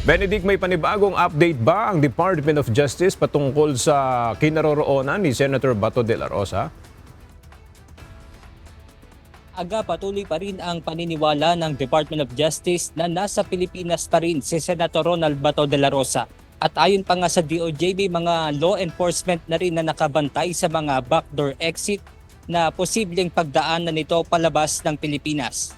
Benedict, may panibagong update ba ang Department of Justice patungkol sa kinaroroonan ni Senator Bato de la Rosa? Patuloy pa rin ang paniniwala ng Department of Justice na nasa Pilipinas pa rin si Senator Ronald Bato de la Rosa. At ayon pa nga sa DOJ, may mga law enforcement na rin na nakabantay sa mga backdoor exit na posibleng pagdaanan nito palabas ng Pilipinas.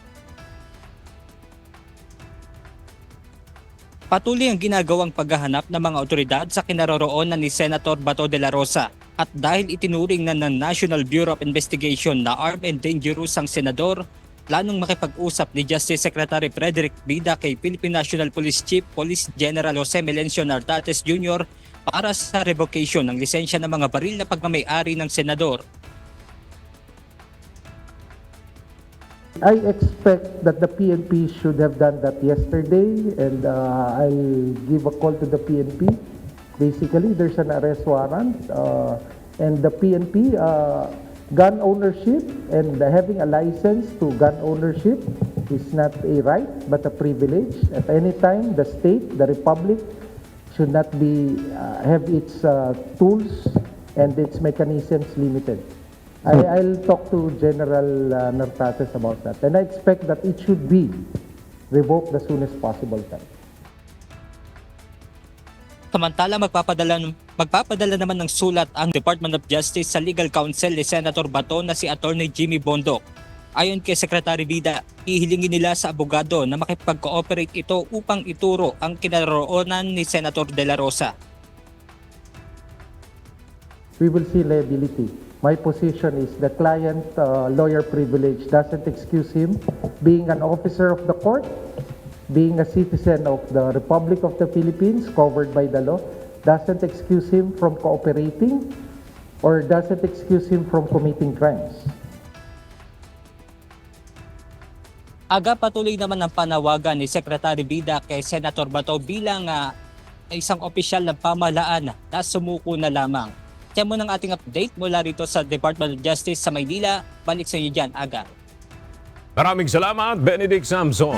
Patuloy ang ginagawang paghahanap ng mga otoridad sa kinaroroonan ni Senator Bato de la Rosa. At dahil itinuring na ng National Bureau of Investigation na armed and dangerous ang senador, planong makipag-usap ni Justice Secretary Frederick Bida kay Philippine National Police Chief Police General Jose Melencio Nartates Jr. para sa revocation ng lisensya ng mga baril na pagmamay-ari ng senador. I expect that the PNP should have done that yesterday, and I'll give a call to the PNP. Basically, there's an arrest warrant, and the PNP, gun ownership and having a license to gun ownership is not a right but a privilege. At any time, the state, the republic, should not be have its tools and its mechanisms limited. I'll talk to General Nartates about that, and I expect that it should be revoked as soon as possible time. Samantala, magpapadala naman ng sulat ang Department of Justice sa Legal Counsel ni Senator Bato na si Attorney Jimmy Bondoc. Ayon kay Secretary Bida, ihilingin nila sa abogado na makipag-cooperate ito upang ituro ang kinaroroonan ni Senator De La Rosa. We will see liability. My position is the client lawyer privilege doesn't excuse him being an officer of the court, being a citizen of the Republic of the Philippines covered by the law, doesn't excuse him from cooperating or doesn't excuse him from committing crimes. Patuloy naman ang panawagan ni Secretary Bida kay Senator Bato bilang isang opisyal ng pamahalaan na sumuko na lamang. Kaya mo ng ating update mula rito sa Department of Justice sa Maynila. Balik sa inyo dyan, Aga. Maraming salamat, Benedict Samson.